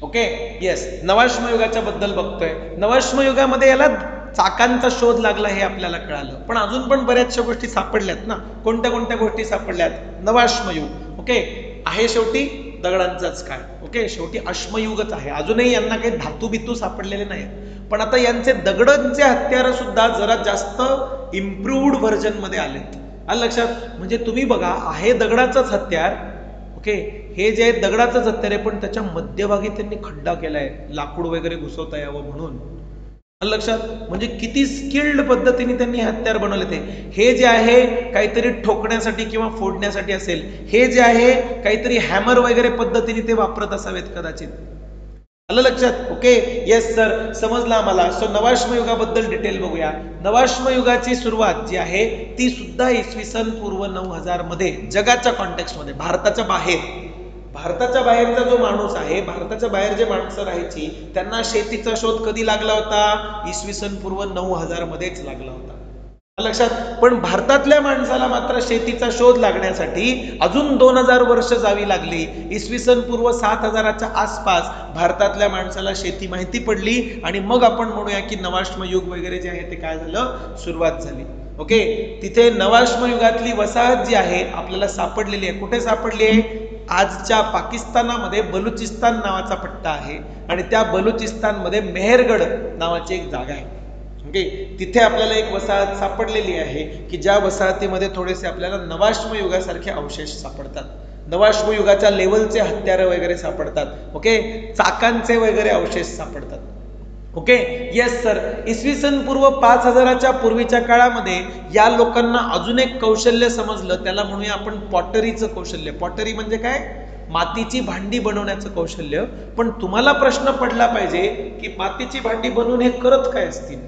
Okay yes, नवाश्मयुगाच्या बद्दल बघतोय. नवाश्मयुगामध्ये याला चाकांचा शोध लागला हे आपल्याला कळालं, पण अजून पण बऱ्याचशा गोष्टी सापडल्यात ना. कोणत्या कोणत्या गोष्टी सापडल्यात? नवाश्मयुग ओके आहे शेवटी दगडांचाच काळ. ओके शेवटी अश्मयुगच आहे. अजूनही यांना काही धातू बितू सापडलेले नाहीत, पण आता यांचे दगडांचे हत्यार सुद्धा जरा जास्त इम्प्रूव्ड व्हर्जन मध्ये आलेत. आलं लक्षात? म्हणजे तुम्ही बघा, आहे दगडाचंच हत्यार. ओके हे जे आहे दगडाचंच हत्यार आहे, पण त्याच्या मध्यभागी त्यांनी खड्डा केलाय लाकूड वगैरे घुसवता यावं म्हणून. आलं लक्षात? म्हणजे किती स्किल्ड पद्धतीने त्यांनी हत्यार बनवले ते. हे जे आहे काहीतरी ठोकण्यासाठी किंवा फोडण्यासाठी असेल, हे जे आहे काहीतरी हॅमर वगैरे पद्धतीने ते वापरत असावेत कदाचित. आलं लक्षात? ओके येस सर, समजलं आम्हाला. सो नवाश्मयुगाबद्दल डिटेल बघूया. नवाश्मयुगाची सुरुवात जी आहे ती सुद्धा इसवी सन पूर्व 9000 मध्ये जगाच्या कॉन्टेक्स्ट मध्ये, भारताच्या बाहेर. भारताच्या बाहेरचा जो माणूस आहे, भारताच्या बाहेर जे माणसं राहायची, त्यांना शेतीचा शोध कधी लागला होता? इसवी सन पूर्व 9000 मध्येच लागला होता. लक्षात? पण भारतातल्या माणसाला मात्र शेतीचा शोध लागण्यासाठी अजून 2000 वर्ष जावी लागली. इसवी सन पूर्व 7000च्या आसपास भारतातल्या माणसाला शेती माहिती पडली, आणि मग आपण म्हणूया की नवाश्मयुग वगैरे जे आहे ते काय झालं, सुरुवात झाली. ओके तिथे नवाश्मयुगातली वसाहत जी आहे आपल्याला सापडलेली आहे. कुठे सापडली आहे? आजच्या पाकिस्तानामध्ये बलुचिस्तान नावाचा पट्टा आहे, आणि त्या बलुचिस्तानमध्ये मेहरगड नावाची एक जागा आहे. ओके तिथे आपल्याला एक वसाहत सापडलेली आहे की ज्या वसाहतीमध्ये थोडेसे आपल्याला नवाश्मयुगासारखे अवशेष सापडतात. नवाश्मयुगाच्या लेवलचे हत्यार वगैरे सापडतात. ओके चाकांचे वगैरे अवशेष सापडतात. ओके येस सर, इसवी सन पूर्व 5000च्या पूर्वीच्या काळामध्ये या लोकांना अजून एक कौशल्य समजलं, त्याला म्हणूया आपण पॉटरीचं कौशल्य. पॉटरी म्हणजे काय? मातीची भांडी बनवण्याचं कौशल्य. पण तुम्हाला प्रश्न पडला पाहिजे की मातीची भांडी बनवून हे करत काय असतील,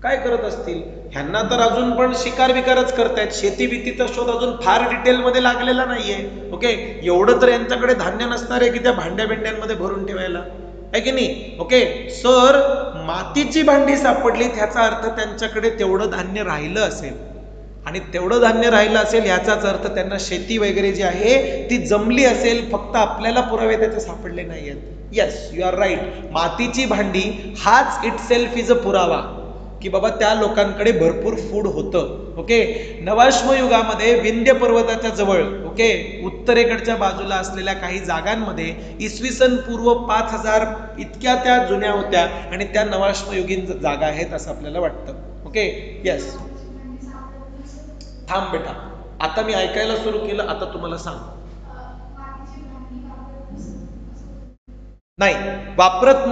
काय करत असतील? ह्यांना तर अजून पण शिकार विकारच करतायत. शेती भीतीचा शोध अजून फार डिटेल मध्ये लागलेला नाहीये. ओके एवढं तर यांच्याकडे धान्य नसणार आहे की त्या भांड्या बिंड्यांमध्ये भरून ठेवायला, आहे की नाही? ओके सर मातीची भांडी सापडली, ह्याचा अर्थ त्यांच्याकडे तेवढं धान्य राहिलं असेल, आणि तेवढं धान्य राहिलं असेल याचाच अर्थ त्यांना शेती वगैरे जी आहे ती जमली असेल, फक्त आपल्याला पुरावे त्याचे सापडले नाहीयेत. येस यू आर राईट, मातीची भांडी हाच इट सेल्फ इज अ पुरावा की बाबा त्या लोकांकडे भरपूर फूड होतं. ओके नवाश्मयुगामध्ये विंध्य पर्वताच्या जवळ, ओके उत्तरेकडच्या बाजूला असलेल्या काही जागांमध्ये इसवी सन पूर्व 5000 इतक्या त्या जुन्या होत्या, आणि त्या नवाश्मयुगीन जागा आहेत असं आपल्याला वाटतं. ओके येस थांब बेटा, आता मी ऐकायला सुरू केलं, आता तुम्हाला सांग. नाही वापरत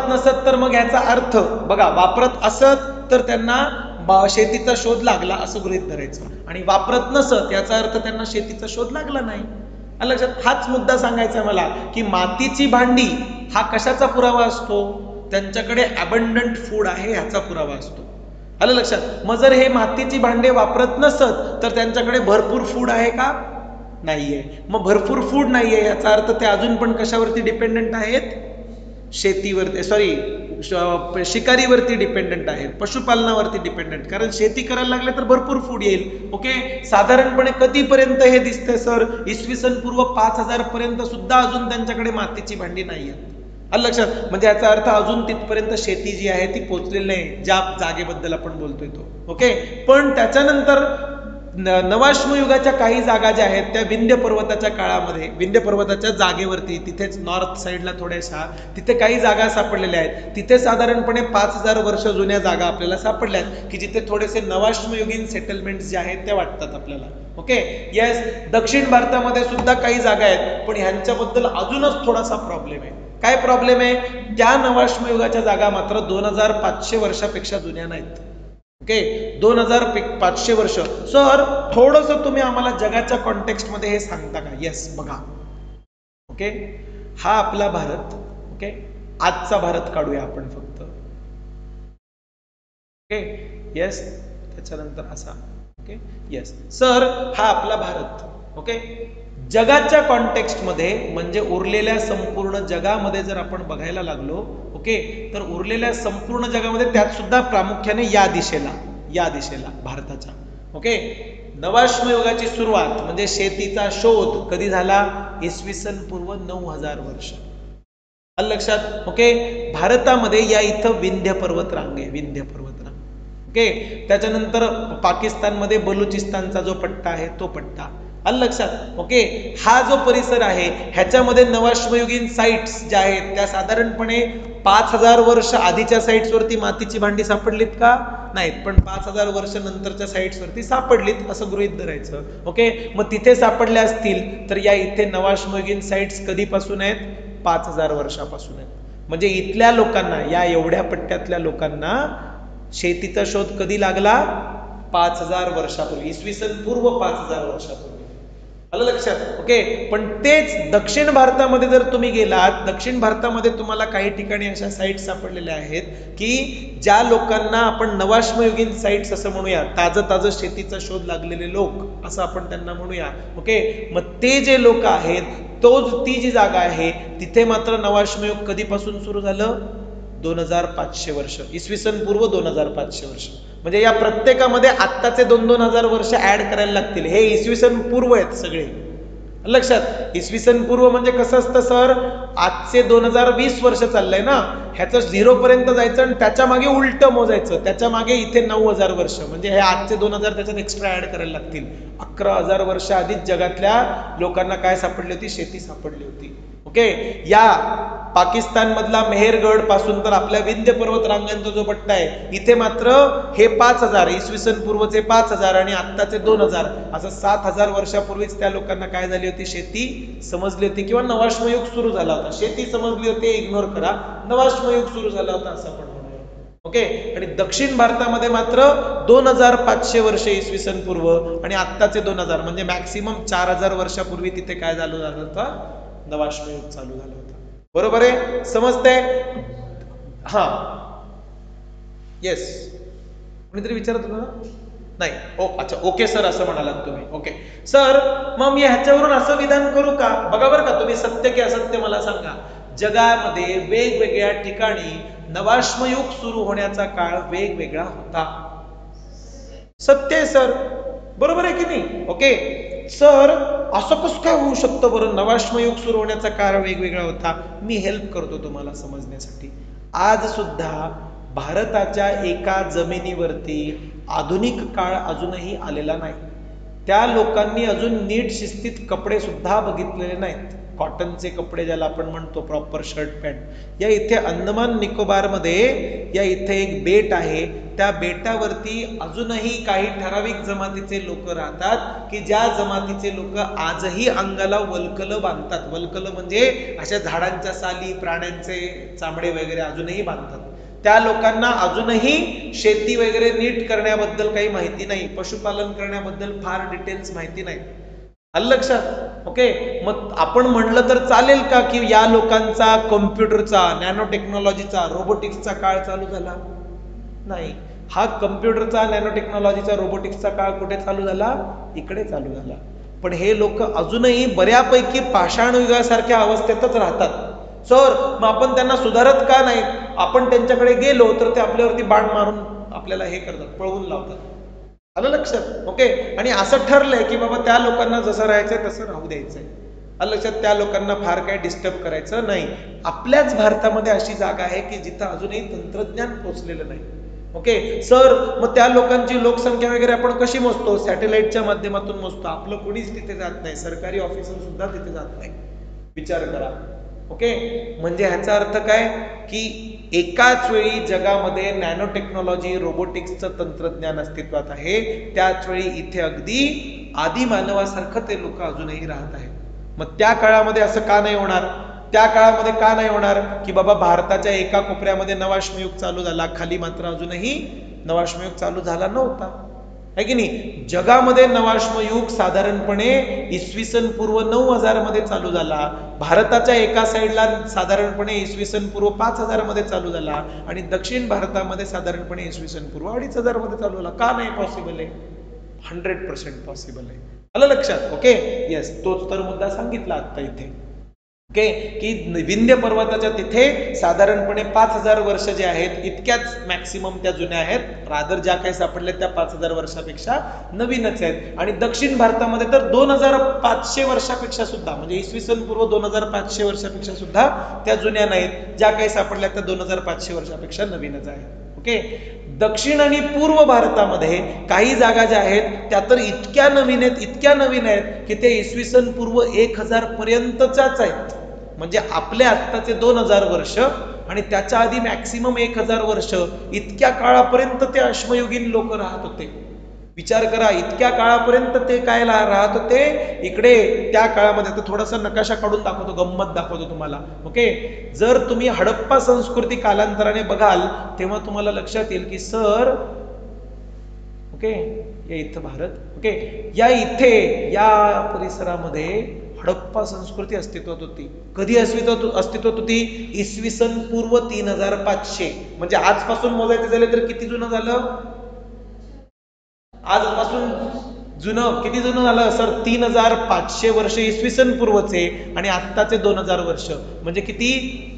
नसत तर मग याचा अर्थ बघा, वापरत असत तर त्यांना शेतीचा शोध लागला असं गृहीत धरायचं, आणि वापरत नसत याचा अर्थ त्यांना शेतीचा शोध लागला नाही. लक्षात? हाच मुद्दा सांगायचा मला की मातीची भांडी हा कशाचा पुरावा असतो? त्यांच्याकडे अबंडंट फूड आहे ह्याचा पुरावा असतो. आलं लक्षात? मग जर हे मातीची भांडे वापरत नसत तर त्यांच्याकडे भरपूर फूड आहे का? नाहीये. मग भरपूर फूड नाहीये याचा अर्थ ते अजून पण कशावरती डिपेंडंट आहेत? शेतीवरती, सॉरी शिकारीवरती डिपेंडंट आहेत, पशुपालनावरती डिपेंडंट. कारण शेती करायला लागले तर भरपूर फूड येईल. ओके साधारणपणे कधीपर्यंत हे दिसतंय सर? इसवी सन पूर्व 5000 पर्यंत सुद्धा अजून त्यांच्याकडे मातीची भांडी नाहीये. आलं लक्षात? म्हणजे याचा अर्थ अजून तिथपर्यंत शेती जी आहे ती पोहोचलेली नाही, ज्या जागेबद्दल आपण बोलतोय तो. ओके पण त्याच्यानंतर नवाश्मयुगाच्या काही जागा ज्या आहेत त्या विंध्य पर्वताच्या काळामध्ये, विंध्य पर्वताच्या जागेवरती, तिथेच नॉर्थ साईडला थोड्याशा तिथे काही जागा सापडलेल्या आहेत. तिथे साधारणपणे 5000 वर्ष जुन्या जागा आपल्याला सापडल्यात की जिथे थोडेसे नवाश्मयुगीन सेटलमेंट्स जे आहेत ते वाटतात आपल्याला. ओके येस दक्षिण भारतामध्ये सुद्धा काही जागा आहेत, पण ह्यांच्याबद्दल अजूनच थोडासा प्रॉब्लेम आहे. काय प्रॉब्लेम आहे? त्या नवाश्मयुगाच्या जागा मात्र 2500 वर्षापेक्षा जुन्या नाहीत. ओके 2500 वर्ष. सर थोडस तुम्ही आम्हाला जगाच्या कॉन्टेक्स्ट मध्ये हे सांगता का? येस बघा, ओके हा आपला भारत, ओके आजचा भारत काढूया आपण फक्त. ओके येस त्याच्यानंतर असा, ओके येस सर हा आपला भारत. ओके जगाच्या कॉन्टेक्स्ट मध्ये म्हणजे उरलेल्या संपूर्ण जगामध्ये जर आपण बघायला लागलो, ओके तर उरलेल्या संपूर्ण जगामध्ये त्यात सुद्धा प्रामुख्याने या दिशेला भारताच्या. ओके नवाश्मयुगाची सुरुवात म्हणजे शेतीचा शोध कधी झाला? इसवी सन पूर्व 9000 वर्ष. आलं लक्षात? ओके, भारतामध्ये या इथं विंध्य पर्वत रांग आहे, विंध्य पर्वत रांग. ओके, त्याच्यानंतर पाकिस्तानमध्ये बलुचिस्तानचा जो पट्टा आहे तो पट्टा. आलं लक्षात? ओके, हा जो परिसर आहे ह्याच्यामध्ये नवाश्मयुगीन साइट्स ज्या आहेत त्या साधारणपणे 5000 वर्ष आधीच्या साइट्स वरती मातीची भांडी सापडलीत का? नाहीत, पण 5000 वर्ष नंतरच्या साइट्स वरती सापडलीत असं गृहीत धरायचं. ओके, मग तिथे सापडल्या असतील तर या इथे नवाश्मयुगीन साइट्स कधीपासून आहेत? 5000 वर्षापासून आहेत. म्हणजे इथल्या लोकांना, या एवढ्या पट्ट्यातल्या लोकांना शेतीचा शोध कधी लागला? 5000 वर्षापूर्वी, इसवी सन पूर्व 5000 वर्षापूर्वी. आलं लक्षात? ओके, पण तेच दक्षिण भारतामध्ये जर तुम्ही गेलात, दक्षिण भारतामध्ये तुम्हाला काही ठिकाणी अशा साइट्स सापडलेल्या आहेत की ज्या लोकांना आपण नवाश्मयुगीन साइट्स असं म्हणूया, ताजं शेतीचा शोध लागलेले लोक असं आपण त्यांना म्हणूया. ओके, मग ते जे लोक आहेत, ती जी जागा आहे तिथे मात्र नवाश्मयुग कधीपासून सुरू झालं? 2500 वर्ष, इसवी सन पूर्व 2500 वर्ष. म्हणजे या प्रत्येकामध्ये आत्ताचे 2-2000 वर्ष ऍड करायला लागतील. हे इसवी सन पूर्व आहेत सगळे. लक्षात? इसवी सन पूर्व म्हणजे कसं असतं सर? आजचे 2020 वर्ष चाललंय ना, ह्याचं 0 पर्यंत जायचं आणि त्याच्या मागे उलट मोजायचं, त्याच्या मागे इथे 9000 वर्ष, म्हणजे हे आजचे 2000 त्याच्यात एक्स्ट्रा ऍड करायला लागतील. 11000 वर्ष आधीच जगातल्या लोकांना काय सापडली होती? शेती सापडली होती. ओके, या पाकिस्तान मधला मेहरगड पासून तर आपल्या विंध्य पर्वत रांगांचा जो पट्टा आहे इथे मात्र हे 5000, इसवी सन पूर्वचे 5000 आणि आत्ताचे 2000, असं 7000 वर्षापूर्वीच त्या लोकांना काय झाली होती? शेती समजली होती, किंवा नवाश्मयुग सुरू झाला होता. शेती समजली होती इग्नोर करा, नवाश्मयुग सुरू झाला होता असं आपण म्हणूया. ओके, आणि दक्षिण भारतामध्ये मात्र 2500 वर्ष इसवी सन पूर्व आणि आत्ताचे 2000, म्हणजे मॅक्सिमम 4000 वर्षापूर्वी तिथे काय झालं होतं? नवाश्मयुग चालू झालं होतं. बरोबर आहे? समजतंय? हा, येस. कोणीतरी विचारत होतं ना? नाही, ओ अच्छा, ओके सर असं म्हणालात तुम्ही. ओके सर, मग मी ह्याच्यावरून असं विधान करू का? बघा बरं का, तुम्ही सत्य की असत्य मला सांगा. जगामध्ये वेगवेगळ्या ठिकाणी नवाश्मयुग सुरू होण्याचा काळ वेगवेगळा होता. सत्य आहे सर, बरोबर आहे की नाही? ओके सर, असं कसं काय होऊ शकतं बरं? नवाश्मयुग सुरू होण्याचा काळ वेगवेगळा होता. मी हेल्प करतो तुम्हाला समजण्यासाठी. आज सुद्धा भारताच्या एका जमिनीवरती आधुनिक काळ अजूनही आलेला नाही. त्या लोकांनी अजून नीट शिस्तीत कपडे सुद्धा बघितलेले नाहीत. कॉटनचे कपडे ज्याला आपण म्हणतो, प्रॉपर शर्ट पॅन्ट. या इथे अंदमान निकोबार मध्ये या इथे एक बेट आहे, त्या बेटावरती अजूनही काही ठराविक जमातीचे लोक राहतात की ज्या जमातीचे लोक आजही अंगाला वल्कलं बांधतात. वल्कलं म्हणजे अशा झाडांच्या साली, प्राण्यांचे चामडे वगैरे अजूनही बांधतात. त्या लोकांना अजूनही शेती वगैरे नीट करण्याबद्दल काही माहिती नाही, पशुपालन करण्याबद्दल फार डिटेल्स माहिती नाही. आलं लक्षात? ओके, मग आपण म्हणलं तर चालेल का की या लोकांचा कॉम्प्युटरचा, नॅनो टेक्नॉलॉजीचा, रोबोटिक्सचा काळ चालू झाला? नाही. हा कम्प्युटरचा, नॅनो टेक्नॉलॉजीचा, रोबोटिक्सचा काळ कुठे चालू झाला? इकडे चालू झाला. पण हे लोक अजूनही बऱ्यापैकी पाषाण युगासारख्या अवस्थेतच राहतात. सर, मग आपण त्यांना सुधारत का नाही? आपण त्यांच्याकडे गेलो तर ते आपल्यावरती बाण मारून आपल्याला हे करतात, पळवून लावतात. आलं लक्षात? ओके, आणि असं ठरलंय की बाबा त्या लोकांना जसं राहायचंय तसं राहू द्यायचंय. आलं लक्षात? त्या लोकांना फार काही डिस्टर्ब करायचं नाही. आपल्याच भारतामध्ये अशी जागा आहे की जिथं अजूनही तंत्रज्ञान पोहोचलेलं नाही. ओके सर, मग त्या लोकांची लोकसंख्या वगैरे आपण कशी मोजतो? सॅटेलाइटच्या माध्यमातून मोजतो. आपलं कोणीच तिथे जात नाही, सरकारी ऑफिसर सुद्धा तिथे जात नाही. विचार करा. ओके, म्हणजे ह्याचा अर्थ काय की एकाच वेळी जगामध्ये नॅनो टेक्नॉलॉजी, रोबोटिक्सचं तंत्रज्ञान अस्तित्वात आहे, त्याच वेळी इथे अगदी आदी मानवासारखं ते लोक अजूनही राहत आहेत. मग त्या काळामध्ये असं का नाही होणार? त्या काळामध्ये का नाही होणार की बाबा भारताच्या एका कोपऱ्यामध्ये नवाश्मयुग चालू झाला, खाली मात्र अजूनही नवाश्मयुग चालू झाला नव्हता, है की नाही? जगामध्ये नवाश्मयुग साधारणपणे इसवी सन पूर्व 9000 मध्ये चालू झाला. भारताच्या एका साईडला साधारणपणे इसवी सन पूर्व 5000 मध्ये चालू झाला आणि दक्षिण भारतामध्ये साधारणपणे इसवी सन पूर्व 2500 मध्ये चालू झाला. का नाही पॉसिबल आहे? 100% पॉसिबल आहे. आलं लक्षात? ओके, येस, तोच तर मुद्दा सांगितला आता इथे. ओके, की विंध्य पर्वताच्या तिथे साधारणपणे 5000 वर्ष जे आहेत इतक्याच मॅक्सिमम त्या जुन्या आहेत. रादर ज्या काही सापडल्या त्या 5000 वर्षापेक्षा नवीनच आहेत. आणि दक्षिण भारतामध्ये तर 2500 वर्षापेक्षा सुद्धा, म्हणजे इसवी सन पूर्व 2500 वर्षापेक्षा सुद्धा त्या जुन्या नाहीत. ज्या काही सापडल्या त्या 2500 वर्षापेक्षा नवीनच आहेत. ओके, दक्षिण आणि पूर्व भारतामध्ये काही जागा ज्या आहेत त्या तर इतक्या नवीन आहेत की ते इसवी सन पूर्व 1000 पर्यंतच्याच आहेत. म्हणजे आपले आत्ताचे 2000 वर्ष आणि त्याच्या आधी मॅक्सिमम 1000 वर्ष इतक्या काळापर्यंत ते अश्मयुगीन लोक राहत होते. विचार करा, इतक्या काळापर्यंत ते काय राहत होते इकडे. त्या काळामध्ये आता थोडासा नकाशा काढून दाखवतो, गंमत दाखवतो तुम्हाला. ओके, जर तुम्ही हडप्पा संस्कृती कालांतराने बघाल तेव्हा तुम्हाला लक्षात येईल की सर, ओके, या इथं भारत, ओके, या इथे या परिसरामध्ये हडप्पा संस्कृती अस्तित्वात होती. कधी अस्तित्वात होती? इसवी सन पूर्व 3500. म्हणजे आजपासून मोजायचे झाले तर किती जुनं झालं? आजपासून जुनं किती जुनं झालं सर? 3500 वर्ष इसवी सन पूर्वचे आणि आत्ताचे 2000 वर्ष. म्हणजे किती?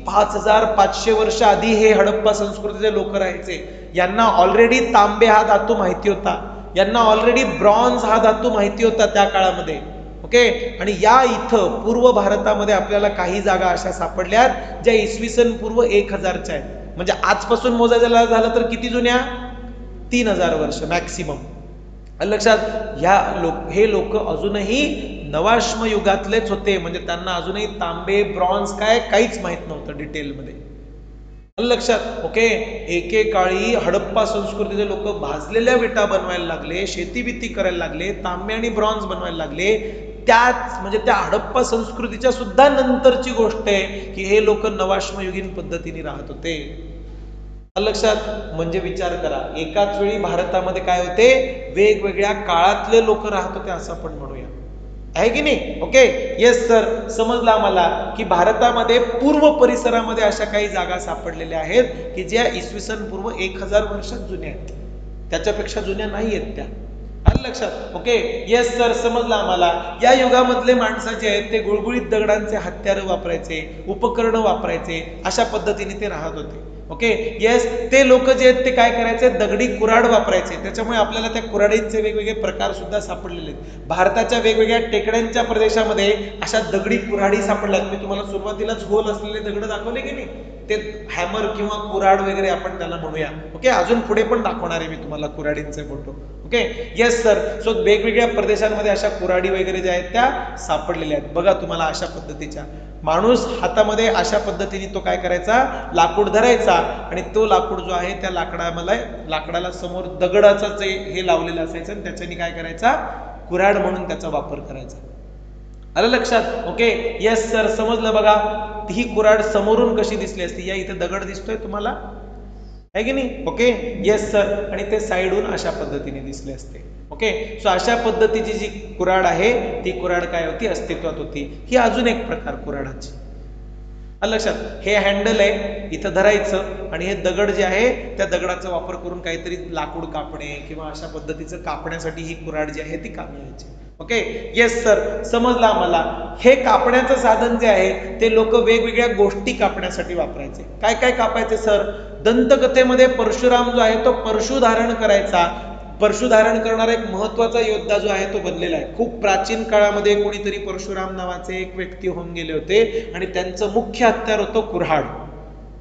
5500 वर्ष आधी हे हडप्पा संस्कृतीचे लोक राहायचे. यांना ऑलरेडी तांबे हा धातू माहिती होता, यांना ऑलरेडी ब्रॉन्झ हा धातू माहिती होता त्या काळामध्ये. ओके, आणि या इथं पूर्व भारतामध्ये आपल्याला काही जागा अशा सापडल्यात ज्या इसवी सन पूर्व 1000च्या आहेत. म्हणजे आजपासून मोजायला झालं तर किती जुन्या? 3000 वर्ष मॅक्सिमम. लक्षात, हे लोक अजूनही नवाश्म युगातलेच होते. म्हणजे त्यांना अजूनही तांबे, ब्रॉन्झ काहीच माहित नव्हतं डिटेलमध्ये. लक्षात, ओके. एकेकाळी हडप्पा संस्कृतीचे लोक भाजलेल्या विटा बनवायला लागले, शेतीबिती करायला लागले, तांबे आणि ब्रॉन्झ बनवायला लागले. त्याच म्हणजे त्या हडप्पा संस्कृतीच्या सुद्धा नंतरची गोष्ट आहे की हे लोक नवाश्मयुगीन पद्धतीने राहत होते. लक्षात, म्हणजे विचार करा, एकाच वेळी भारतामध्ये काय होते, वेगवेगळ्या काळातले लोक राहत होते असं आपण म्हणूया, आहे की नाही? ओके, येस सर, समजलं आम्हाला की भारतामध्ये पूर्व परिसरामध्ये अशा काही जागा सापडलेल्या आहेत की ज्या इसवी सन पूर्व 1000 वर्षात जुन्या आहेत, त्याच्यापेक्षा जुन्या नाही आहेत त्या. आलं लक्षात? ओके, येस सर, समजलं आम्हाला. या युगामधले माणसं जे आहेत ते गुळगुळीत दगडांचे हत्यार वापरायचे, उपकरण वापरायचे, अशा पद्धतीने ते राहत होते. ओके, येस, ते लोक जे आहेत ते काय करायचे, दगडी कुऱ्हाड वापरायचे. त्याच्यामुळे आपल्याला त्या कुऱ्हाडींचे वेगवेगळे प्रकार सुद्धा सापडलेले आहेत. भारताच्या वेगवेगळ्या टेकड्यांच्या प्रदेशामध्ये अशा दगडी कुऱ्हाडी सापडल्यात. मी तुम्हाला सुरुवातीलाच होल असलेले दगड दाखवले की नाही, ते हॅमर किंवा कुऱ्हाड वगैरे आपण त्याला म्हणूया. ओके, अजून पुढे पण दाखवणार आहे मी तुम्हाला कुऱ्हाडींचे photo. Okay, yes sir. So वेगवेगळ्या प्रदेशांमध्ये अशा कुऱ्हाडी वगैरे ज्या आहेत त्या सापडलेल्या आहेत. बघा तुम्हाला अशा पद्धतीच्या, माणूस हातामध्ये अशा पद्धतीने तो काय करायचा, लाकूड धरायचा आणि तो लाकूड जो आहे त्या लाकडाला समोर दगडाचं जे हे लावलेलं असायचं आणि त्याच्याने काय करायचा, कुऱ्हाड म्हणून त्याचा वापर करायचा. आलं लक्षात? ओके, येस सर, समजलं. बघा, ही कुऱ्हाड समोरून कशी दिसली असती, या इथे दगड दिसतोय तुम्हाला, आहे की नाही? ओके, येस सर, आणि ते साईडहून अशा पद्धतीने दिसले असते. ओके, सो अशा पद्धतीची जी कुऱ्हाड आहे ती कुऱ्हाड काय होती, अस्तित्वात होती. ही अजून एक प्रकार कुऱ्हाडाची. लक्षात, हे हँडल आहे, इथं धरायचं आणि हे दगड जे आहे त्या दगडाचा वापर करून काहीतरी लाकूड कापणे किंवा अशा पद्धतीचं कापण्यासाठी ही कुऱ्हाड जी आहे ती कामी यायची. ओके, येस सर, समजलं आम्हाला. हे कापण्याचं साधन जे आहे ते लोक वेगवेगळ्या गोष्टी कापण्यासाठी वापरायचे. काय काय कापायचे सर? दंतकथेमध्ये परशुराम जो आहे तो परशु धारण करायचा. परशु धारण करणारा एक महत्वाचा योद्धा जो आहे तो बनलेला आहे. खूप प्राचीन काळामध्ये कोणीतरी परशुराम नावाचे एक व्यक्ती होऊन गेले होते आणि त्यांचं मुख्य हत्यार होतं कुऱ्हाड.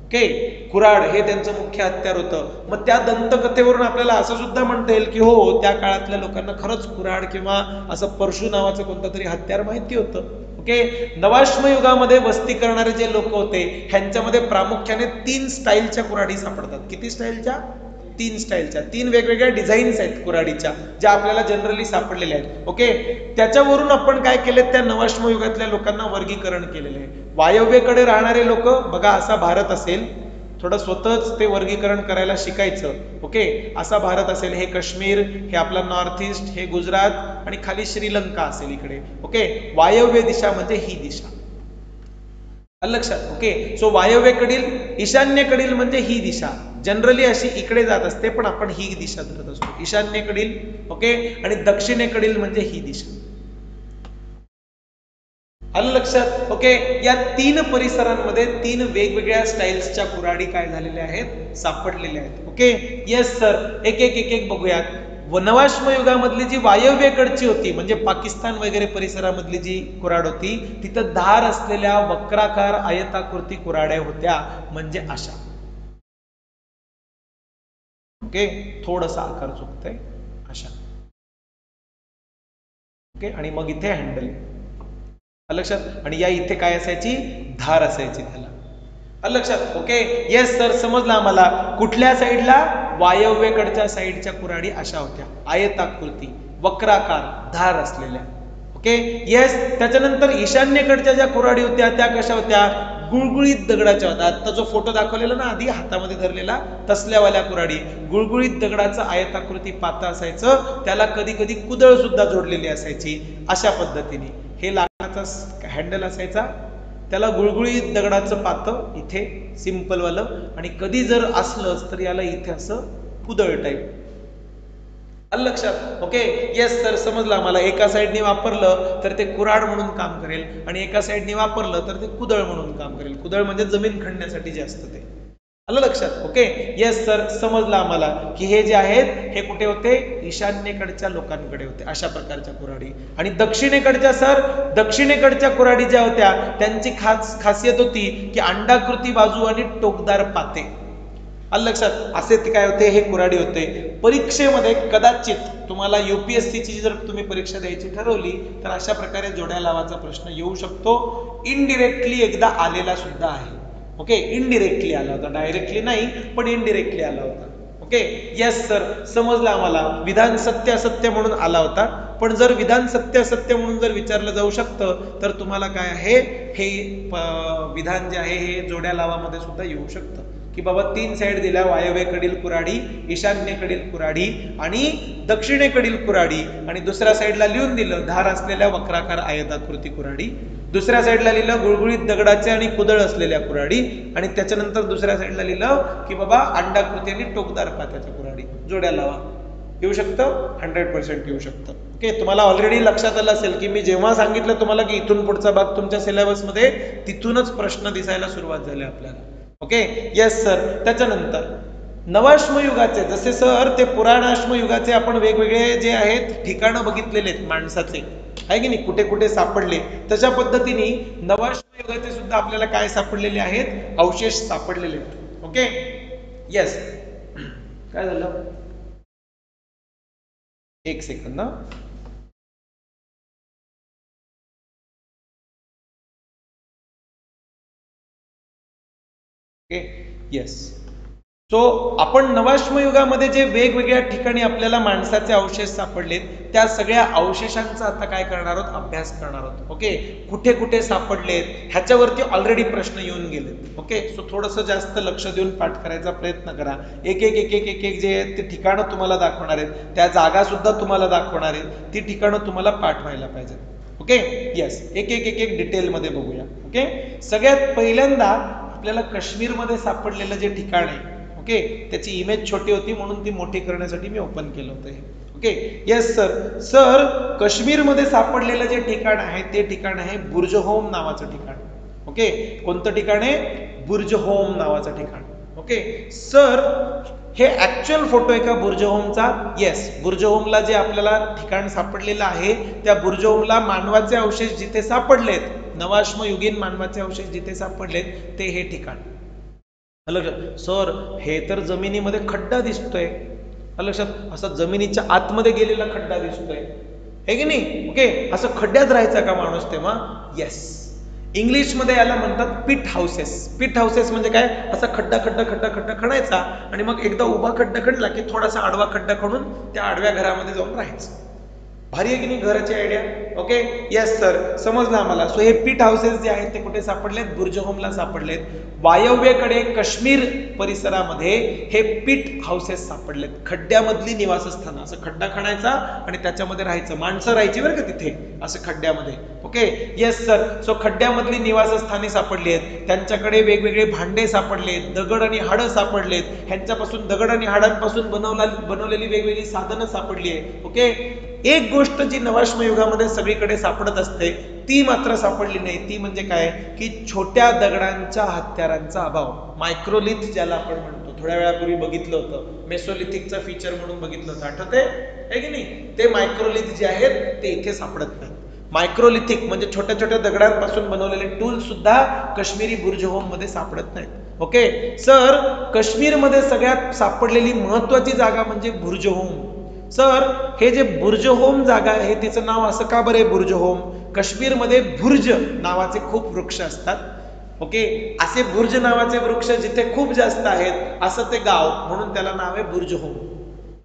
ओके, कुऱ्हाड हे त्यांचं मुख्य हत्यार होतं. मग त्या दंतकथेवरून आपल्याला असं सुद्धा म्हणता येईल की हो, त्या काळातल्या लोकांना खरंच कुऱ्हाड किंवा असं परशु नावाचं कोणतं तरी हत्यार माहिती होतं. ओके, नवाश्म युगामध्ये वस्ती करणारे जे लोक होते ह्यांच्यामध्ये प्रामुख्याने 3 स्टाईलच्या कुऱ्हाडी सापडतात. किती स्टाईलच्या? 3 स्टाईलच्या, 3 वेगवेगळ्या डिझाईन्स आहेत कुऱ्हाडीच्या ज्या आपल्याला जनरली सापडलेल्या आहेत. ओके, त्याच्यावरून आपण काय केले, त्या नवाश्म युगातल्या लोकांना वर्गीकरण केलेलं आहे. वायव्येकडे राहणारे लोक, बघा असा भारत असेल, थोडं स्वतःच ते वर्गीकरण करायला शिकायचं. ओके, असा भारत असेल, हे काश्मीर, हे आपला नॉर्थ ईस्ट, हे गुजरात आणि खाली श्रीलंका असेल इकडे. ओके, वायव्य दिशा म्हणजे ही दिशा. लक्षात? ओके, सो वायव्येकडील, ईशान्येकडील म्हणजे ही दिशा. जनरली अशी इकडे जात असते पण आपण ही दिशा धरत असतो, ईशान्येकडील. ओके, आणि दक्षिणेकडील म्हणजे ही दिशा. आलं लक्षात? ओके, या 3 परिसरांमध्ये 3 वेगवेगळ्या स्टाईल्सच्या कुऱ्हाडी काय झालेल्या आहेत, सापडलेल्या आहेत. ओके, येस सर, एक एक एक एक बघूयात. वनवाश्म युगामधली जी वायव्येकडची होती, म्हणजे पाकिस्तान वगैरे परिसरामधली जी कुऱ्हाड होती, तिथं धार असलेल्या वक्राकार आयताकृती कुऱ्हाड्या होत्या, म्हणजे अशा. ओके, थोडासा आकार चुकतंय, अशा. ओके, आणि मग इथे हँडल लक्षात, आणि या इथे काय असायची, धार असायची त्याला. लक्षात? ओके, येस सर, समजलं आम्हाला. कुठल्या साईडला, वायव्येकडच्या साईडच्या कुऱ्हाडी अशा होत्या, आयताकृती, वक्राकार, धार असलेल्या. Okay, yes. त्याच्यानंतर ईशान्येकडच्या ज्या कुऱ्हाडी होत्या त्या कशा होत्या, गुळगुळीत दगडाच्या होत्या. आता जो फोटो दाखवलेला ना आधी हातामध्ये धरलेला, तसल्यावाल्या कुऱ्हाडी, गुळगुळीत दगडाचं आयताकृती पाता असायचं, त्याला कधी कधी कुदळ सुद्धा जोडलेली असायची. अशा पद्धतीने हे लाकडाचा हँडल असायचा, त्याला गुळगुळीत दगडाचं पातं इथे सिंपल वालं, आणि कधी जर असलंच तर याला इथे असं कुदळ टाईप. आलं लक्षात? ओके, येस सर, समजलं आम्हाला. एका साईडने वापरलं तर ते कुऱ्हाड म्हणून काम करेल, आणि एका साईडने वापरलं तर ते कुदळ म्हणून काम करेल. कुदळ म्हणजे जमीन खणण्यासाठी जे असतं ते. आलं लक्षात? ओके, येस सर, समजलं आम्हाला की हे जे आहेत हे कुठे होते, ईशान्येकडच्या लोकांकडे होते, अशा प्रकारच्या कुऱ्हाडी. आणि दक्षिणेकडच्या सर, दक्षिणेकडच्या कुऱ्हाडी ज्या होत्या त्यांची खासियत होती की अंडाकृती बाजू आणि टोकदार पाते. आलं लक्षात? असे ते काय होते, हे कुऱ्हाडी होते. परीक्षेमध्ये कदाचित तुम्हाला UPSCची जर तुम्ही परीक्षा द्यायची ठरवली तर अशा प्रकारे जोड्या लावाचा प्रश्न येऊ शकतो. इनडिरेक्टली एकदा आलेला सुद्धा आहे. ओके, इनडिरेक्टली आला होता, डायरेक्टली नाही पण इनडिरेक्टली आला होता. ओके, येस सर, समजलं आम्हाला. विधान सत्य असत्य म्हणून आला होता, पण जर विधान सत्य असत्य म्हणून जर विचारलं जाऊ शकतं तर तुम्हाला काय आहे, हे विधान जे आहे हे जोड्या लावामध्ये सुद्धा येऊ शकतं की बाबा 3 साईड दिल्या, वायव्येकडील कुऱ्हाडी, ईशान्येकडील कुऱ्हाडी आणि दक्षिणेकडील कुऱ्हाडी, आणि दुसऱ्या साईडला लिहून दिलं धार असलेल्या वक्राकार आयताकृती कुऱ्हाडी, दुसऱ्या साईडला लिहिलं गुळगुळीत दगडाचे आणि कुदळ असलेल्या कुऱ्हाडी, आणि त्याच्यानंतर दुसऱ्या साईडला लिहिलं की बाबा अंडाकृती आणि टोकदार पात्याच्या कुऱ्हाडी. जोड्या लावा. येऊ शकतं, 100% येऊ शकतं. ओके, तुम्हाला ऑलरेडी लक्षात आलं असेल की मी जेव्हा सांगितलं तुम्हाला की इथून पुढचा भाग तुमच्या सिलेबसमध्ये, तिथूनच प्रश्न दिसायला सुरुवात झाली आपल्याला. Okay, yes sir. त्याच्यानंतर नवाश्म युगाचे, जसे सर ते पुराणाश्म युगाचे आपण वेगवेगळे जे आहेत ठिकाणं बघितलेले आहेत माणसाचे, आहे की नाही, कुठे कुठे सापडले, तशा पद्धतीने नवाश्म युगाचे सुद्धा आपल्याला काय सापडलेले आहेत, अवशेष सापडलेले आहेत. Okay, yes. काय झालं, एक सेकंद ना. Okay, yes. सो आपण नवाश्म युगामध्ये जे वेगवेगळ्या ठिकाणी आपल्याला माणसाचे अवशेष सापडलेत त्या सगळ्या अवशेषांचा आता काय करणार आहोत, अभ्यास करणार आहोत. ओके, कुठे कुठे सापडलेत ह्याच्यावरती ऑलरेडी प्रश्न येऊन गेलेत. ओके, सो थोडंसं जास्त लक्ष देऊन पाठ करायचा प्रयत्न करा. एक एक एक एक एक एक जे ते ठिकाणं तुम्हाला दाखवणार आहेत, त्या जागा सुद्धा तुम्हाला दाखवणार आहेत, ती ठिकाणं तुम्हाला पाठ व्हायला पाहिजेत. Okay, yes. एक एक एक एक डिटेलमध्ये बघूया. ओके, सगळ्यात पहिल्यांदा आपल्याला काश्मीरमध्ये सापडलेलं जे ठिकाण आहे, ओके, त्याची इमेज छोटी होती म्हणून ती मोठी करण्यासाठी मी ओपन केलं होतं. Okay, yes sir. सर, काश्मीरमध्ये सापडलेलं जे ठिकाण आहे ते ठिकाण आहे बुर्जहोम नावाचं ठिकाण. ओके, कोणतं ठिकाण आहे, बुर्जहोम नावाचं ठिकाण. ओके, सर हे ऍक्च्युअल फोटो आहे का बुर्जहोमचा? येस, बुर्जहोमला जे आपल्याला ठिकाण सापडलेलं आहे त्या बुर्जहोमला मानवाचे अवशेष जिथे सापडलेत, नवाश्म युगीन मानवाचे अवशेष जिथे सापडलेत ते हे ठिकाण. लक्षात? सर हे तर जमिनीमध्ये खड्डा दिसतोय. लक्षात? असा जमिनीच्या आतमध्ये गेलेला खड्डा दिसतोय, हे की नाही? ओके, असं खड्ड्यात राहायचा का माणूस तेव्हा? येस. इंग्लिश मध्ये याला म्हणतात पिट हाऊसेस. पिट हाऊसेस म्हणजे काय, असा खड्डा खड्डा खड्डा खड्डा खणायचा आणि मग एकदा उभा खड्डा खणला की थोडासा आडवा खड्डा खणून त्या आडव्या घरामध्ये जाऊन राहायचं. भारी आहे की नाही घराची आयडिया? ओके, येस सर, समजलं आम्हाला. सो हे पीट हाऊसेस जे आहेत ते कुठे सापडलेत, बुर्जहोमला सापडलेत. वायव्येकडे काश्मीर परिसरामध्ये हे पीट हाऊसेस सापडलेत, खड्ड्यामधली निवासस्थानं. असं खड्डा खणायचा आणि त्याच्यामध्ये राहायचं, माणसं राहायची बरं का तिथे असं खड्ड्यामध्ये. Okay, yes sir. सो खड्ड्यामधली निवासस्थाने सापडली आहेत, त्यांच्याकडे वेगवेगळे भांडे सापडलेत, दगड आणि हाडं सापडलेत, ह्यांच्यापासून दगड आणि हाडांपासून बनवलेली वेगवेगळी साधनं सापडली आहे. ओके, एक गोष्ट जी नवाश्म युगामध्ये सगळीकडे सापडत असते ती मात्र सापडली नाही. ती म्हणजे काय की छोट्या दगडांच्या हत्यारांचा अभाव, मायक्रोलिथ ज्याला आपण म्हणतो. थोड्या वेळापूर्वी बघितलं होतं, मेसोलिथिकचा फीचर म्हणून बघितलं होतं, आठवतंय की नाही? ते मायक्रोलिथ जे आहेत ते इथे सापडत नाही. मायक्रोलिथिक म्हणजे छोट्या छोट्या दगडांपासून बनवलेले टूल सुद्धा काश्मीरी बुर्ज होम मध्ये सापडत नाहीत. ओके सर, काश्मीरमध्ये सगळ्यात सापडलेली महत्वाची जागा म्हणजे बुर्ज होम. सर, हे जे बुर्ज होम जागा आहे तिचं नाव असं का बरे बुर्ज होम? काश्मीरमध्ये बुर्ज नावाचे खूप वृक्ष असतात. ओके, असे बुर्ज नावाचे वृक्ष जिथे खूप जास्त आहेत असं ते गाव, म्हणून त्याला नाव आहे बुर्ज होम.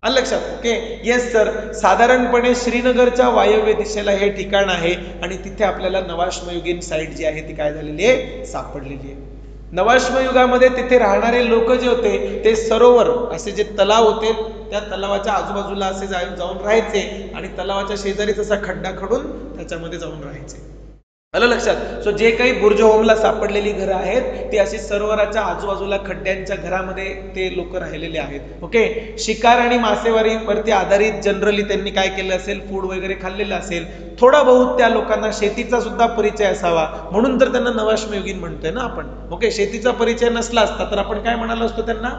आलं लक्षात? ओके येस सर, साधारणपणे श्रीनगरच्या वायव्य दिशेला हे ठिकाण आहे आणि तिथे आपल्याला नवाश्मयुगीन साईट जी आहे ती काय झालेली आहे, सापडलेली आहे. नवाश्मयुगामध्ये तिथे राहणारे लोक जे होते ते सरोवर, असे जे तलाव होते त्या तलावाच्या आजूबाजूला असे जाऊन राहायचे आणि तलावाच्या शेजारीच असा खड्डा खडून त्याच्यामध्ये जाऊन राहायचे. आलं लक्षात? सो जे काही बुर्ज होमला सापडलेली घरं आहेत ती अशी सरोवराच्या आजूबाजूला खड्ड्यांच्या घरामध्ये ते लोक राहिलेले आहेत. ओके, शिकार आणि मासेमारीवरती आधारित जनरली त्यांनी काय केलं असेल, फूड वगैरे खाल्लेलं असेल. थोडा बहुत त्या लोकांना शेतीचा सुद्धा परिचय असावा म्हणून तर त्यांना नवाश्मयुगीन म्हणतोय ना आपण. ओके, शेतीचा परिचय नसला असता तर आपण काय म्हणालो असतो त्यांना?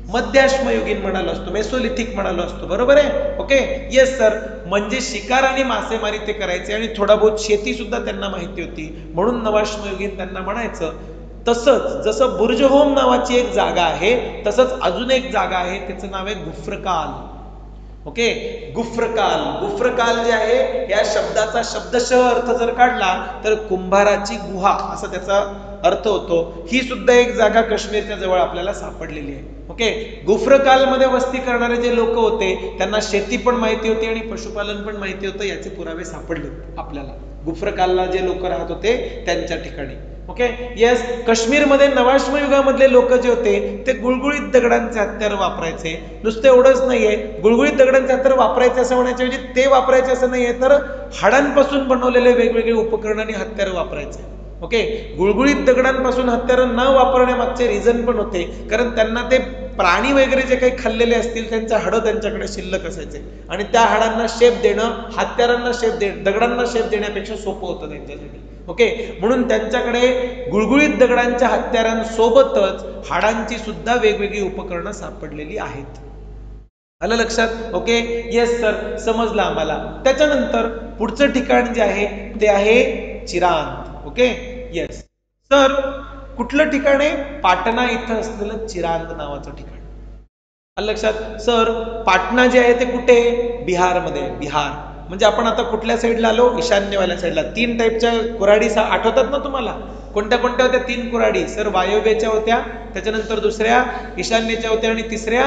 मध्याश्मयुगीन म्हणालो असतो, मेसोलिथिक म्हणालो असतो. बरोबर आहे? ओके येस सर, म्हणजे शिकार आणि मासेमारी ते करायचे आणि थोडा बहुत शेती सुद्धा त्यांना माहिती होती म्हणून नवाश्मयुगीन त्यांना म्हणायचं. तसंच जसं बुर्ज होम नावाची एक जागा आहे तसंच अजून एक जागा आहे, त्याचं नाव आहे गुफ्रकाल. ओके, गुफ्रकाल. गुफ्रकाल जे आहे या शब्दाचा शब्दशः अर्थ जर काढला तर कुंभाराची गुहा असा त्याचा अर्थ होतो. ही सुद्धा एक जागा काश्मीरच्या जवळ आपल्याला सापडलेली आहे. ओके, गुफ्रकाल मध्ये वस्ती करणारे जे लोक होते त्यांना शेती पण माहिती होती आणि पशुपालन पण माहिती होतं, याचे पुरावे सापडले आपल्याला गुफ्रकालला जे लोक राहत होते त्यांच्या ठिकाणी. ओके येस, काश्मीरमध्ये नवाश्मयुगामधले लोक जे होते ते गुळगुळीत दगडांचे हत्यार वापरायचे. नुसतं एवढंच नाहीये, गुळगुळीत दगडांचे हत्यार वापरायचे असं म्हणायचे म्हणजे ते वापरायचे असं नाहीये, तर हाडांपासून बनवलेले वेगवेगळे उपकरण आणि हत्यार वापरायचे. ओके, गुळगुळीत दगडांपासून हत्यार न वापरण्यामागचे रिझन पण होते, कारण त्यांना ते प्राणी वगैरे जे काही खाल्लेले असतील त्यांच्या हाडं त्यांच्याकडे शिल्लक असायचे आणि त्या हाडांना शेप देणं हत्यारांना शेप देणं दगडांना शेप देण्यापेक्षा सोपं होतं त्यांच्यासाठी. ओके, म्हणून त्यांच्याकडे गुळगुळीत दगडांच्या हत्यारांसोबतच हाडांची सुद्धा वेगवेगळी उपकरणं सापडलेली आहेत. आलं लक्षात? ओके येस सर, समजलं आम्हाला. त्याच्यानंतर पुढचं ठिकाण जे आहे ते आहे चिरांद. ओके येस सर, कुठलं ठिकाण आहे? पाटणा इथं असलेलं चिरांद नावाचं ठिकाण. आलं लक्षात? सर, पाटणा जे आहे ते कुठे? बिहारमध्ये. बिहार म्हणजे आपण आता कुठल्या साईडला आलो? ईशान्यवाल्या साईडला. 3 टाईपच्या कुऱ्हाडी आठवतात ना तुम्हाला? कोणत्या कोणत्या होत्या 3 कुऱ्हाडी? सर, वायव्येच्या होत्या, त्याच्यानंतर दुसऱ्या ईशान्येच्या होत्या आणि तिसऱ्या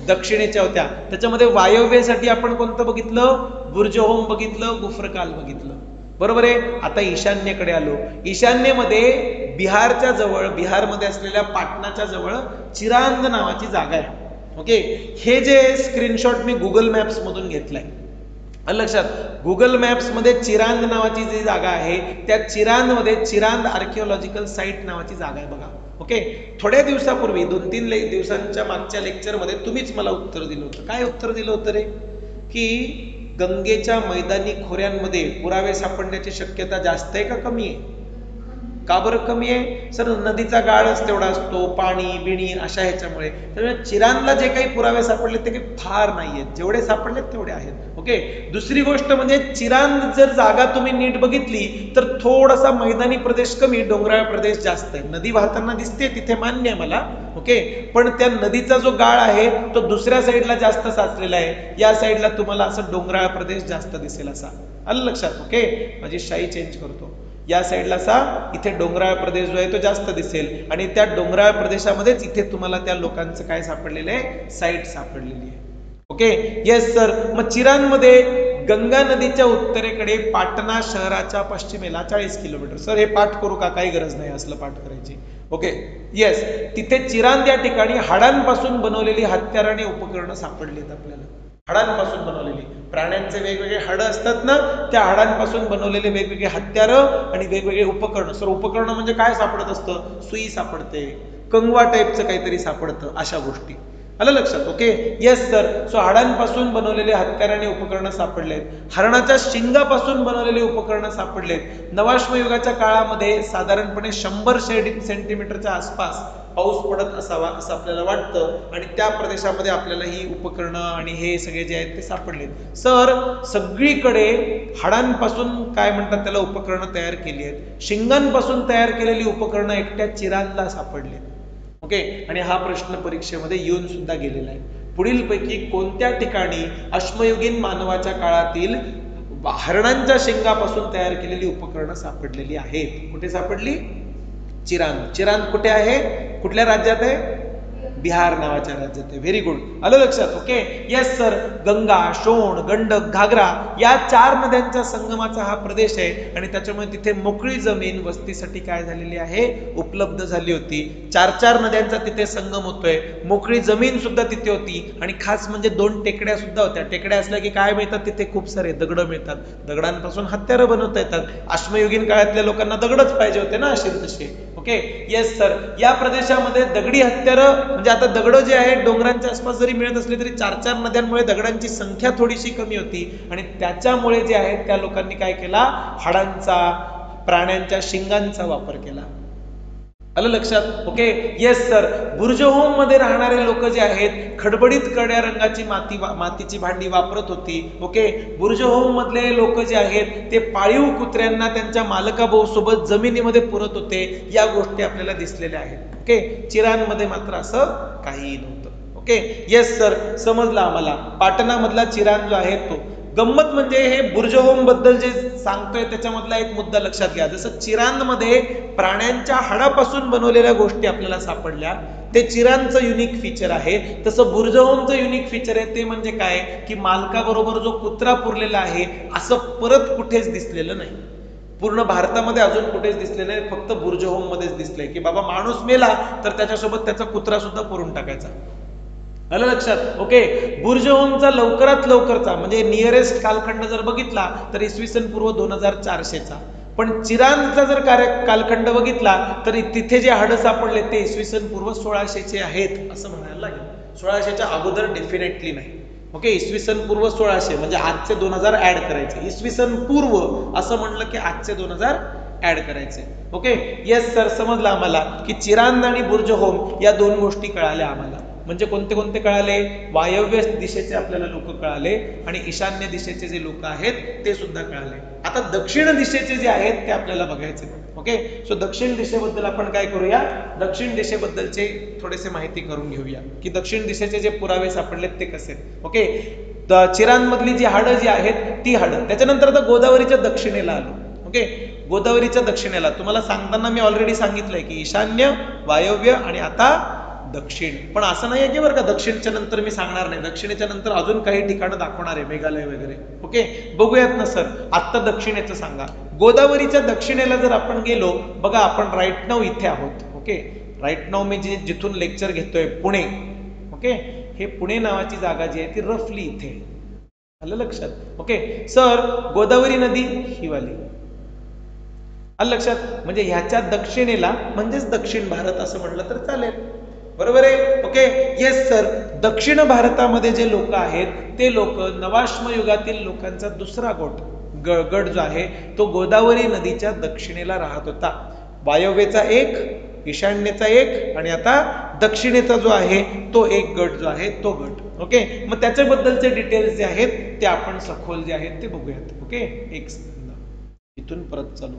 दक्षिणेच्या होत्या. त्याच्यामध्ये वायव्येसाठी आपण कोणतं बघितलं? बुर्ज होम बघितलं, गुफ्रकाल बघितलं. बरोबर आहे. आता ईशान्येकडे आलो. ईशान्येमध्ये बिहारच्या जवळ, बिहारमध्ये असलेल्या पाटणाच्या जवळ चिरांद नावाची जागा आहे. ओके, हे जे स्क्रीनशॉट मी गुगल मॅप्स मधून घेतलाय. लक्षात, गुगल मॅप्स मध्ये चिरांद नावाची जी जागा आहे त्या चिरांद मध्ये चिरांद आर्किओलॉजिकल साईट नावाची जागा आहे बघा. ओके, थोड्या दिवसापूर्वी 2-3 दिवसांच्या मागच्या लेक्चर मध्ये तुम्हीच मला उत्तर दिलं होतं. काय उत्तर दिलं होतं रे? की गंगेच्या मैदानी खोऱ्यांमध्ये पुरावे सापडण्याची शक्यता जास्त आहे का कमी आहे? का बरं कमी आहे? सर, नदीचा गाळच तेवढा असतो, पाणी बिणी अशा ह्याच्यामुळे. त्यामुळे चिरांदला जे काही पुरावे सापडले ते काही फार नाहीयेत, जेवढे सापडले तेवढे आहेत. ओके, दुसरी गोष्ट म्हणजे चिरांद जर जागा तुम्ही नीट बघितली तर थोडासा मैदानी प्रदेश कमी, डोंगराळ प्रदेश जास्त आहे. नदी वाहताना दिसते तिथे, मान्य आहे मला. ओके, पण त्या नदीचा जो गाळ आहे तो दुसऱ्या साईडला जास्त साचलेला आहे. या साईडला तुम्हाला असं डोंगराळ प्रदेश जास्त दिसेल असा. आलं लक्षात? ओके, माझी शाई चेंज करतो. या साईडला असा इथे डोंगराळ प्रदेश जो आहे तो जास्त दिसेल आणि त्या डोंगराळ प्रदेशामध्येच इथे तुम्हाला त्या लोकांचं काय सापडलेलं आहे? साईट सापडलेली आहे. ओके येस सर, मग चिरांदमध्ये गंगा नदीच्या उत्तरेकडे पाटणा शहराच्या पश्चिमेला 40 किलोमीटर. सर, हे पाठ करू का? काही गरज नाही असलं पाठ करायची. ओके येस, तिथे चिरांद या ठिकाणी हाडांपासून बनवलेली हत्यारं आणि उपकरणं सापडलीत आपल्याला. हाडांपासून बनवलेली, प्राण्यांचे वेगवेगळे हाडं असतात ना, त्या हाडांपासून बनवलेले वेगवेगळे हत्यारं आणि वेगवेगळे उपकरणं. सर, उपकरणं म्हणजे काय सापडत असतं? सुई सापडते, कंगवा टाईपचं काहीतरी सापडतं, अशा गोष्टी. आलं लक्षात? Okay, yes sir. सो हाडांपासून बनवलेले हत्यार आणि उपकरणं सापडलेत. हरणाच्या शिंगापासून बनवलेले उपकरणं सापडलेत. नवाश्म युगाच्या काळामध्ये साधारणपणे 100 सेंटीमीटरच्या आसपास पाऊस पडत असावा असं आपल्याला वाटतं आणि त्या प्रदेशामध्ये आपल्याला ही उपकरणं आणि हे सगळे जे आहेत ते सापडलेत. सर सगळीकडे हाडांपासून काय म्हणतात त्याला उपकरणं तयार केली आहेत. शिंगांपासून तयार केलेली उपकरणं एकट्या चिरांना सापडली. ओके, आणि हा प्रश्न परीक्षेमध्ये येऊन सुद्धा गेलेला आहे. पुढीलपैकी कोणत्या ठिकाणी अश्मयुगीन मानवाच्या काळातील हरणांच्या शिंगापासून तयार केलेली उपकरणं सापडलेली आहेत? कुठे सापडली? चिरांद. चिरांद कुठे आहे? कुठल्या राज्यात आहे? बिहार नावाच्या राज्यात आहे. व्हेरी गुड, आलं लक्षात? Okay, yes sir. Ganga, Son, Gandak, Ghaghara या 4 नद्यांच्या संगमाचा हा प्रदेश आहे आणि त्याच्यामुळे तिथे मोकळी जमीन वस्तीसाठी काय झालेली आहे? उपलब्ध झाली होती. 4 नद्यांचा तिथे संगम होतोय. मोकळी जमीन सुद्धा तिथे होती आणि खास म्हणजे 2 टेकड्या सुद्धा होत्या. टेकड्या असल्या की काय मिळतात तिथे? खूप सारे दगड मिळतात. दगडांपासून हत्यारं बनवता येतात. अश्मयुगीन काळातल्या लोकांना दगडच पाहिजे होते ना असे तसे. Okay, yes sir. या प्रदेशामध्ये दगडी हत्यारं म्हणजे आता दगड जे आहेत डोंगरांच्या आसपास जरी मिळत असले तरी 4 नद्यांमुळे दगडांची संख्या थोडीशी कमी होती आणि त्याच्यामुळे जे आहेत त्या लोकांनी काय केला? हाडांचा, प्राण्यांच्या शिंगांचा वापर केला. आलं लक्षात? Okay, yes sir. बुर्जहोम मध्ये राहणारे लोक जे आहेत खडबडीत काळ्या रंगाची मातीची भांडी वापरत होती. ओके, बुर्जहोम मधले लोक जे आहेत ते पाळीव कुत्र्यांना त्यांच्या मालकासोबत जमिनीमध्ये पुरत होते. या गोष्टी आपल्याला दिसलेल्या आहेत. ओके, चिरांमध्ये मात्र असं काहीही नव्हतं. ओके, येस सर, समजलं आम्हाला. पाटणामधला चिरान जो आहे तो. गंमत म्हणजे हे बुर्जहोम बद्दल जे सांगतोय त्याच्यामधला एक मुद्दा लक्षात घ्या. जसं चिरांमध्ये प्राण्यांच्या हाडापासून बनवलेल्या गोष्टी आपल्याला सापडल्या, ते चिरांचं युनिक फीचर आहे. तसं बुर्जहोमचं युनिक फीचर आहे ते म्हणजे काय की मालकाबरोबर जो कुत्रा पुरलेला आहे असं परत कुठेच दिसलेलं नाही. पूर्ण भारतामध्ये अजून कुठेच दिसलेलं नाही, फक्त बुर्जहोम मध्येच दिसलंय की बाबा माणूस मेला तर त्याच्यासोबत त्याचा कुत्रा सुद्धा पुरून टाकायचा. आलं लक्षात? ओके, बुर्जहोमचा लवकरात लवकरचा म्हणजे नियरेस्ट कालखंड जर बघितला तर इसवी सन पूर्व 2400चा. पण चिरांचा जर कालखंड बघितला तर तिथे जे हाडं सापडले ते इसवी सन पूर्व 1600चे आहेत असं म्हणायला लागेल. 1600च्या अगोदर डेफिनेटली नाही. ओके, इसवी सन पूर्व 1600 म्हणजे आजचे 2000 ऍड करायचे. इसवी सन पूर्व असं म्हणलं की आजचे 2000 ऍड करायचे. ओके, येस सर, समजलं आम्हाला की चिरांद आणि बुर्जहोम या 2 गोष्टी कळाल्या आम्हाला. म्हणजे कोणते कोणते कळाले? वायव्य दिशेचे आपल्याला लोक कळाले आणि ईशान्य दिशेचे जे लोक आहेत ते सुद्धा कळाले. आता दक्षिण दिशेचे जे आहेत ते आपल्याला बघायचे. ओके, सो दक्षिण दिशेबद्दल आपण काय करूया? दक्षिण दिशेबद्दलचे थोडेसे माहिती करून घेऊया की दक्षिण दिशेचे जे पुरावे सापडलेत ते कसे. ओके, चिरांमधली जी हाडं जी आहेत ती हाडं. त्याच्यानंतर आता गोदावरीच्या दक्षिणेला आलो. ओके, गोदावरीच्या दक्षिणेला तुम्हाला सांगताना मी ऑलरेडी सांगितलंय की ईशान्य, वायव्य आणि आता दक्षिण. पण असं नाहीये की बरं का दक्षिणच्या नंतर मी सांगणार नाही. दक्षिणेच्या नंतर अजून काही ठिकाणं दाखवणार आहे, मेघालय वगैरे. ओके, बघूयात ना सर. आता दक्षिणेचं सांगा. गोदावरीच्या दक्षिणेला जर आपण गेलो, बघा आपण राईट नाव इथे आहोत. ओके, राईट नाव मी जिथून लेक्चर घेतोय पुणे. ओके, हे पुणे नावाची जागा जी आहे ती रफली इथे. आलं लक्षात? ओके सर, गोदावरी नदी ही वाली. आलं लक्षात? म्हणजे ह्याच्या दक्षिणेला म्हणजेच दक्षिण भारत असं म्हटलं तर चालेल. बरोबर आहे? Okay, yes sir. दक्षिण भारतामध्ये जे लोक आहेत ते लोक नवाश्म युगातील लोकांचा दुसरा गट जो आहे तो गोदावरी नदीच्या दक्षिणेला राहत होता. वायव्येचा एक, ईशान्येचा एक आणि आता दक्षिणेचा जो आहे तो एक गट जो आहे तो गट. ओके, मग त्याच्याबद्दलचे डिटेल्स जे आहेत ते आपण सखोल जे आहेत ते बघूयात. ओके, एक इथून परत चालू.